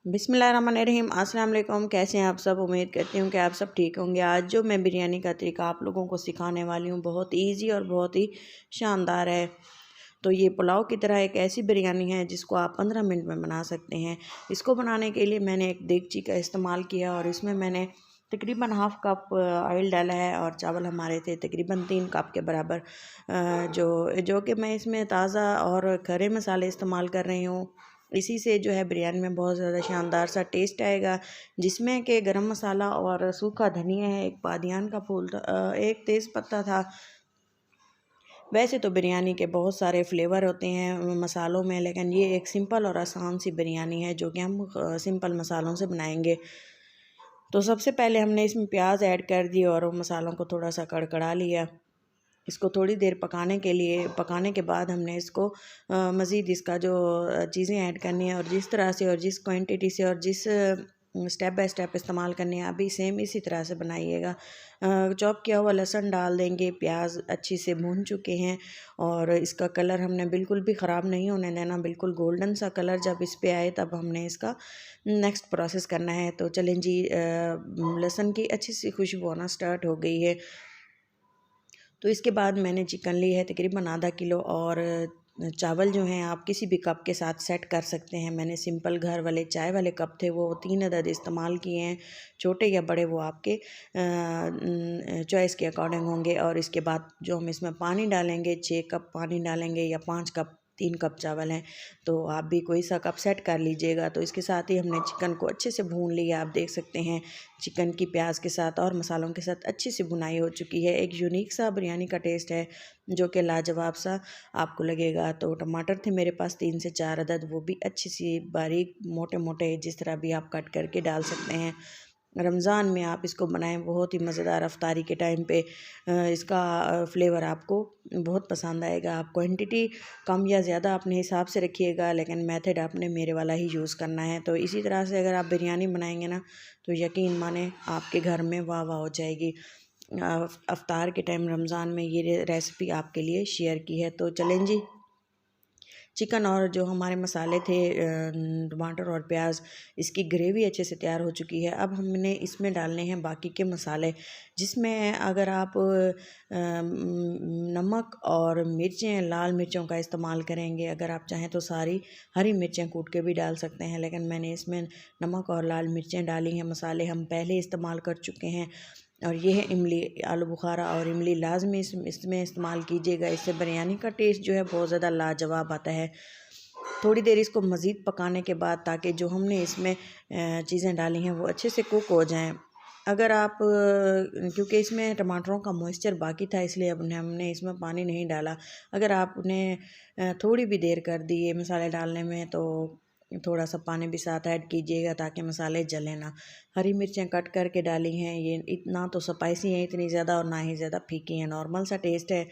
बिस्मिल्लाहिर्रहमानिर्रहीम। अस्सलाम वालेकुम। कैसे हैं आप सब? उम्मीद करती हूँ कि आप सब ठीक होंगे। आज जो मैं बिरयानी का तरीका आप लोगों को सिखाने वाली हूँ बहुत ईजी और बहुत ही शानदार है। तो ये पुलाव की तरह एक ऐसी बिरयानी है जिसको आप 15 मिनट में बना सकते हैं। इसको बनाने के लिए मैंने एक देगची का इस्तेमाल किया और इसमें मैंने तकरीबन हाफ़ कप ऑयल डाला है और चावल हमारे थे तकरीबन 3 कप के बराबर। जो जो कि मैं इसमें ताज़ा और खड़े मसाले इस्तेमाल कर रही हूँ। इसी से जो है बिरयानी में बहुत ज़्यादा शानदार सा टेस्ट आएगा, जिसमें कि गरम मसाला और सूखा धनिया है, एक बादियान का फूल था, एक तेज़ पत्ता था। वैसे तो बिरयानी के बहुत सारे फ्लेवर होते हैं मसालों में, लेकिन ये एक सिंपल और आसान सी बिरयानी है जो कि हम सिंपल मसालों से बनाएंगे। तो सबसे पहले हमने इसमें प्याज ऐड कर दी और मसालों को थोड़ा सा कड़कड़ा लिया। इसको थोड़ी देर पकाने के बाद हमने इसको मज़ीद इसका जो चीज़ें ऐड करनी है और जिस तरह से और जिस क्वांटिटी से और जिस स्टेप बाय स्टेप इस्तेमाल करनी है, अभी सेम इसी तरह से बनाइएगा। चॉप किया हुआ लहसुन डाल देंगे। प्याज अच्छी से भून चुके हैं और इसका कलर हमने बिल्कुल भी ख़राब नहीं होने देना, बिल्कुल गोल्डन सा कलर जब इस पे आए तब हमने इसका नेक्स्ट प्रोसेस करना है। तो चलें जी, लहसुन की अच्छी सी खुशबू आना स्टार्ट हो गई है। तो इसके बाद मैंने चिकन ली है तकरीबन आधा किलो और चावल जो हैं आप किसी भी कप के साथ सेट कर सकते हैं। मैंने सिंपल घर वाले चाय वाले कप थे वो 3 अदद इस्तेमाल किए हैं, छोटे या बड़े वो आपके चॉइस के अकॉर्डिंग होंगे। और इसके बाद जो हम इसमें पानी डालेंगे 6 कप पानी डालेंगे या 5 कप, 3 कप चावल हैं तो आप भी कोई सा कप सेट कर लीजिएगा। तो इसके साथ ही हमने चिकन को अच्छे से भून लिया। आप देख सकते हैं चिकन की प्याज के साथ और मसालों के साथ अच्छी सी भुनाई हो चुकी है। एक यूनिक सा बिरयानी का टेस्ट है जो कि लाजवाब सा आपको लगेगा। तो टमाटर थे मेरे पास 3 से 4 अदद, वो भी अच्छी सी बारीक मोटे मोटे जिस तरह भी आप कट करके डाल सकते हैं। रमज़ान में आप इसको बनाएं, बहुत ही मज़ेदार अफ्तारी के टाइम पे इसका फ्लेवर आपको बहुत पसंद आएगा। आप क्वांटिटी कम या ज़्यादा अपने हिसाब से रखिएगा, लेकिन मेथड आपने मेरे वाला ही यूज़ करना है। तो इसी तरह से अगर आप बिरयानी बनाएंगे ना तो यकीन माने आपके घर में वाह वाह हो जाएगी। अफ्तार के टाइम रमज़ान में ये रेसिपी आपके लिए शेयर की है। तो चलें जी, चिकन और जो हमारे मसाले थे टमाटर और प्याज, इसकी ग्रेवी अच्छे से तैयार हो चुकी है। अब हमने इसमें डालने हैं बाकी के मसाले, जिसमें अगर आप नमक और मिर्चें, लाल मिर्चों का इस्तेमाल करेंगे, अगर आप चाहें तो सारी हरी मिर्चें कूट के भी डाल सकते हैं, लेकिन मैंने इसमें नमक और लाल मिर्चें डाली हैं। मसाले हम पहले इस्तेमाल कर चुके हैं। और ये है इमली, आलू बुखारा और इमली लाजमी इसमें इस्तेमाल कीजिएगा। इससे बिरयानी का टेस्ट जो है बहुत ज़्यादा लाजवाब आता है। थोड़ी देर इसको मज़ीद पकाने के बाद, ताकि जो हमने इसमें चीज़ें डाली हैं वो अच्छे से कुक हो जाएं। अगर आप क्योंकि इसमें टमाटरों का मॉइस्चर बाकी था इसलिए अब हमने इसमें पानी नहीं डाला। अगर आपने थोड़ी भी देर कर दी ये मसाले डालने में तो थोड़ा सा पानी भी साथ ऐड कीजिएगा ताकि मसाले जले ना। हरी मिर्चें कट करके डाली हैं, ये इतना तो स्पाइसी हैं इतनी ज़्यादा और ना ही ज़्यादा फीकी हैं, नॉर्मल सा टेस्ट है।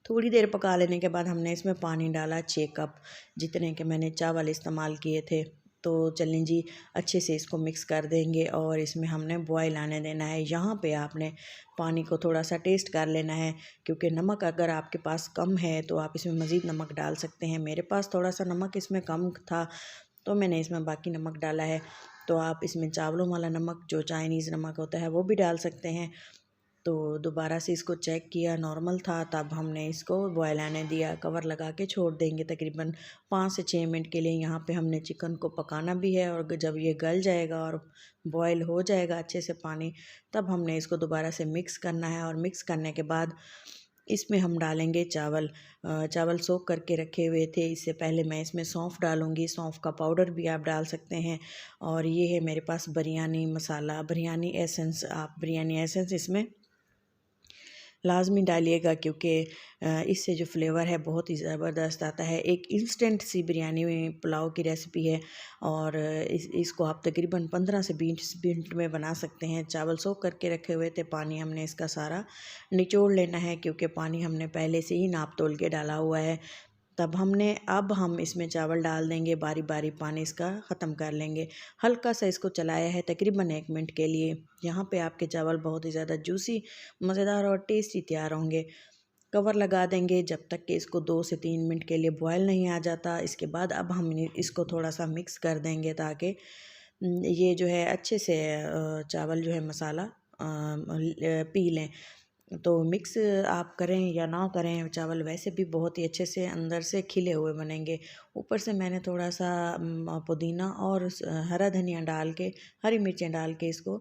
थोड़ी देर पका लेने के बाद हमने इसमें पानी डाला 6 कप, जितने के मैंने चावल इस्तेमाल किए थे। तो चलें जी, अच्छे से इसको मिक्स कर देंगे और इसमें हमने बॉयल आने देना है। यहाँ पे आपने पानी को थोड़ा सा टेस्ट कर लेना है, क्योंकि नमक अगर आपके पास कम है तो आप इसमें मज़ीद नमक डाल सकते हैं। मेरे पास थोड़ा सा नमक इसमें कम था तो मैंने इसमें बाकी नमक डाला है। तो आप इसमें चावलों वाला नमक जो चाइनीज़ नमक होता है वो भी डाल सकते हैं। तो दोबारा से इसको चेक किया, नॉर्मल था, तब हमने इसको बॉयल आने दिया। कवर लगा के छोड़ देंगे तकरीबन 5 से 6 मिनट के लिए। यहाँ पे हमने चिकन को पकाना भी है और जब ये गल जाएगा और बॉयल हो जाएगा अच्छे से पानी, तब हमने इसको दोबारा से मिक्स करना है। और मिक्स करने के बाद इसमें हम डालेंगे चावल। चावल सोख करके रखे हुए थे, इससे पहले मैं इसमें सौंफ डालूँगी। सौंफ का पाउडर भी आप डाल सकते हैं। और ये है मेरे पास बिरयानी मसाला, बिरयानी एसेंस। आप बिरयानी एसेंस इसमें लाज़मी डालिएगा, क्योंकि इससे जो फ्लेवर है बहुत ही ज़बरदस्त आता है। एक इंस्टेंट सी बिरयानी पुलाव की रेसिपी है और इसको आप तकरीबन 15 से 20 मिनट में बना सकते हैं। चावल सोख करके रखे हुए थे, पानी हमने इसका सारा निचोड़ लेना है, क्योंकि पानी हमने पहले से ही नाप तोल के डाला हुआ है। तब अब हम इसमें चावल डाल देंगे, बारी बारी पानी इसका ख़त्म कर लेंगे। हल्का सा इसको चलाया है तकरीबन 1 मिनट के लिए। यहाँ पे आपके चावल बहुत ही ज़्यादा जूसी, मज़ेदार और टेस्टी तैयार होंगे। कवर लगा देंगे जब तक कि इसको 2 से 3 मिनट के लिए बॉयल नहीं आ जाता। इसके बाद अब हम इसको थोड़ा सा मिक्स कर देंगे ताकि ये जो है अच्छे से चावल जो है मसाला पी लें। तो मिक्स आप करें या ना करें, चावल वैसे भी बहुत ही अच्छे से अंदर से खिले हुए बनेंगे। ऊपर से मैंने थोड़ा सा पुदीना और हरा धनिया डाल के, हरी मिर्चें डाल के इसको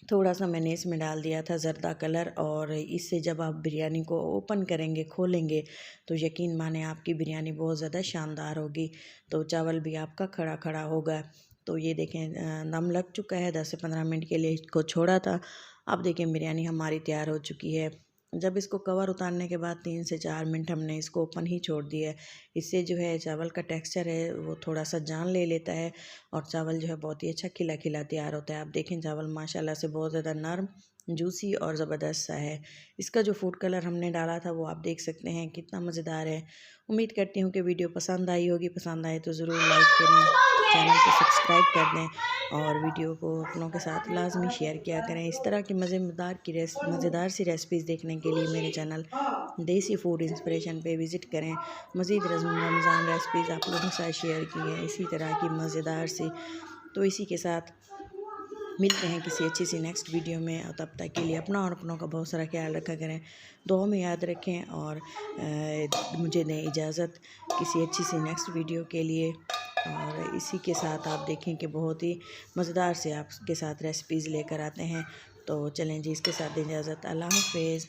थोड़ा सा मैंने इसमें डाल दिया था ज़र्दा कलर। और इससे जब आप बिरयानी को ओपन करेंगे, खोलेंगे, तो यकीन माने आपकी बिरयानी बहुत ज़्यादा शानदार होगी। तो चावल भी आपका खड़ा खड़ा होगा। तो ये देखें दम लग चुका है, 10 से 15 मिनट के लिए इसको छोड़ा था। अब देखें बिरयानी हमारी तैयार हो चुकी है। जब इसको कवर उतारने के बाद 3 से 4 मिनट हमने इसको ओपन ही छोड़ दिया है। इससे जो है चावल का टेक्सचर है वो थोड़ा सा जान ले लेता है और चावल जो है बहुत ही अच्छा खिला खिला तैयार होता है। आप देखें चावल माशाल्लाह से बहुत ज़्यादा नरम, जूसी और ज़बरदस्त सा है। इसका जो फूड कलर हमने डाला था वो आप देख सकते हैं कितना मज़ेदार है। उम्मीद करती हूँ कि वीडियो पसंद आई होगी। पसंद आए तो ज़रूर लाइक करें, चैनल को सब्सक्राइब कर दें और वीडियो को अपनों के साथ लाजमी शेयर किया करें। इस तरह की मज़ेदार सी रेसिपीज़ देखने के लिए मेरे चैनल देसी फूड इंस्पिरेशन पे विज़िट करें। मज़ीद रमज़ान रेसिपीज़ आप लोगों के साथ शेयर की हैं इसी तरह की मज़ेदार सी। तो इसी के साथ मिलते हैं किसी अच्छी सी नेक्स्ट वीडियो में। और तब तक के लिए अपना और अपनों का बहुत सारा ख्याल रखा करें, दुआ में याद रखें और मुझे दें इजाज़त किसी अच्छी सी नेक्स्ट वीडियो के लिए। और इसी के साथ आप देखें कि बहुत ही मज़ेदार से आपके साथ रेसिपीज़ लेकर आते हैं। तो चलें जी, इसके साथ दें इजाज़त। अल्लाह हाफ़िज़।